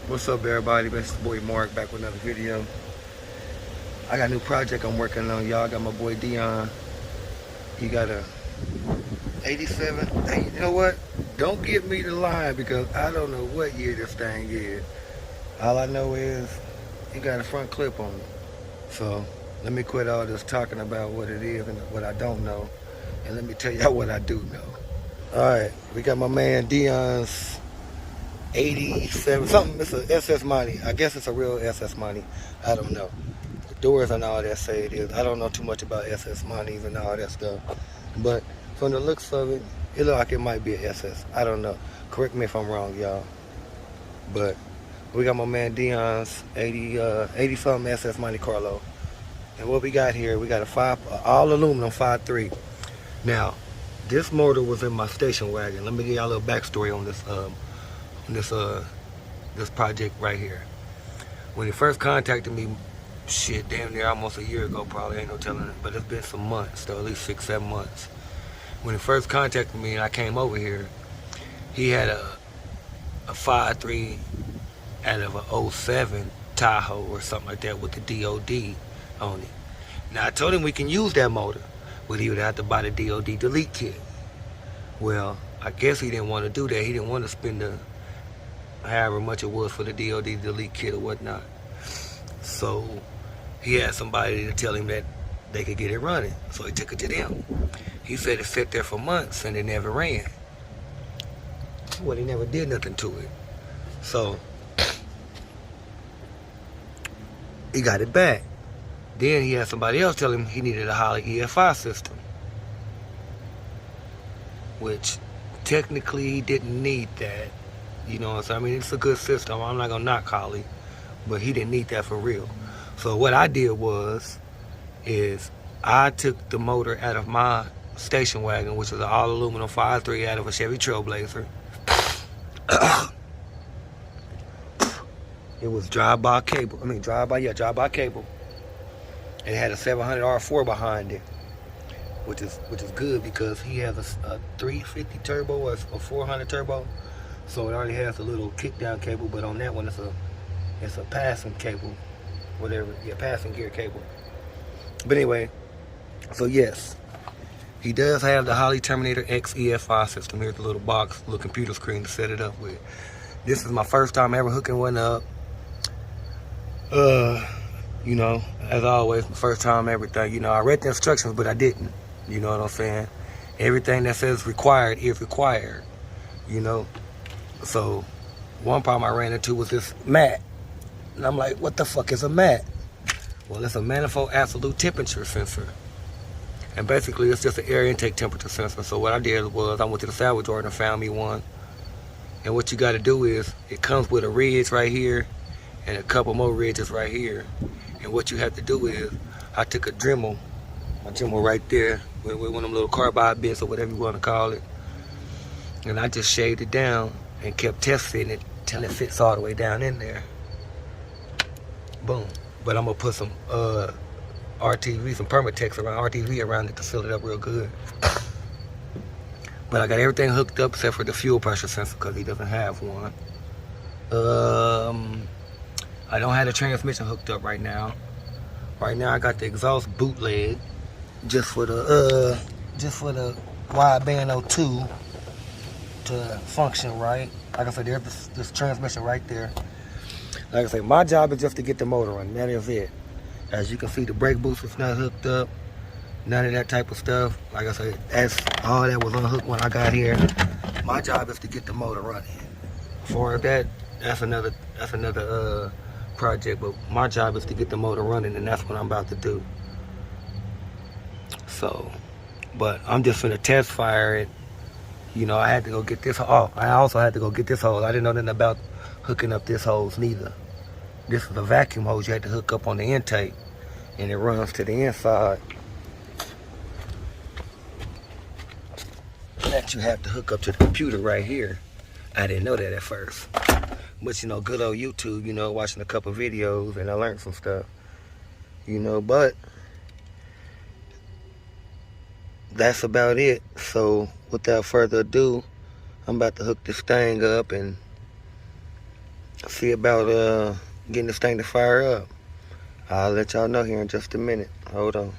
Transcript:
What's up, everybody? It's the boy Mark back with another video. I got a new project I'm working on, y'all. I got my boy Dion. He got a 87. Hey, you know what? Don't give me the line because I don't know what year this thing is. All I know is he got a front clip on it. So let me quit all this talking about what it is and what I don't know, and let me tell y'all what I do know. All right, we got my man Dion's 87 something. It's a SS Monte. I guess it's a real SS Monte. I don't know. The doors and all that say it is. I don't know too much about SS Montes and all that stuff. But from the looks of it, it looks like it might be an SS. I don't know. Correct me if I'm wrong, y'all. But we got my man Dion's 80 something SS Monte Carlo. And what we got here, we got a all aluminum 5.3. Now, this motor was in my station wagon. Let me give y'all a little backstory on this project right here. When he first contacted me, shit, damn near almost a year ago, probably, ain't no telling it, but it's been some months, though, at least 6-7 months. When he first contacted me and I came over here, he had a 5.3 out of a 07 Tahoe or something like that with the DOD on it. Now I told him we can use that motor, but he would have to buy the DOD delete kit. Well, I guess he didn't want to do that. He didn't want to spend the however much it was for the DOD delete kit or whatnot. So he had somebody to tell him that they could get it running. So he took it to them. He said it sat there for months and it never ran. Well, he never did nothing to it. So he got it back. Then he had somebody else tell him he needed a Holley EFI system, which technically he didn't need that. You know what I'm saying? I mean, it's a good system. I'm not gonna knock Holley, but he didn't need that for real. So what I did is I took the motor out of my station wagon, which was an all aluminum 5.3 out of a Chevy Trailblazer. It was drive-by cable. Drive-by cable. It had a 700 R4 behind it, which is good because he has a 350 turbo or a 400 turbo. So it already has a little kick-down cable, but on that one it's a passing cable, whatever, yeah, passing gear cable. But anyway, so yes, he does have the Holley Terminator X EFI system. Here's the little box, little computer screen to set it up with. This is my first time ever hooking one up. You know, as always, my first time everything. You know, I read the instructions, but I didn't. You know what I'm saying? Everything that says required is required. You know? So, one problem I ran into was this mat. And I'm like, what the fuck is a mat? Well, it's a manifold absolute temperature sensor. And basically, it's just an air intake temperature sensor. So what I did was, I went to the salvage yard and found me one. And what you got to do is, it comes with a ridge right here, and a couple more ridges right here. And what you have to do is, I took a Dremel, my Dremel right there, with one of them little carbide bits or whatever you want to call it. And I just shaved it down and kept testing it till it fits all the way down in there. Boom. But I'm gonna put some RTV, some Permatex around, RTV around it to fill it up real good. But I got everything hooked up except for the fuel pressure sensor because he doesn't have one. I don't have the transmission hooked up right now. Right now I got the exhaust bootleg just for the wideband 02 to function right. Like I said, there's this transmission right there. Like I said, my job is just to get the motor running. That is it. As you can see, the brake booster's not hooked up. None of that type of stuff. Like I said, that's all that was unhooked when I got here. My job is to get the motor running. For that, that's another project. But my job is to get the motor running, and that's what I'm about to do. So, but I'm just gonna test fire it. You know, I had to go get this. Oh, I also had to go get this hose. I didn't know nothing about hooking up this hose neither. This is a vacuum hose you had to hook up on the intake, and it runs to the inside. That you have to hook up to the computer right here. I didn't know that at first. But you know, good old YouTube, you know, watching a couple videos, and I learned some stuff. You know, but that's about it. So without further ado, I'm about to hook this thing up and see about getting this thing to fire up. I'll let y'all know here in just a minute. Hold on.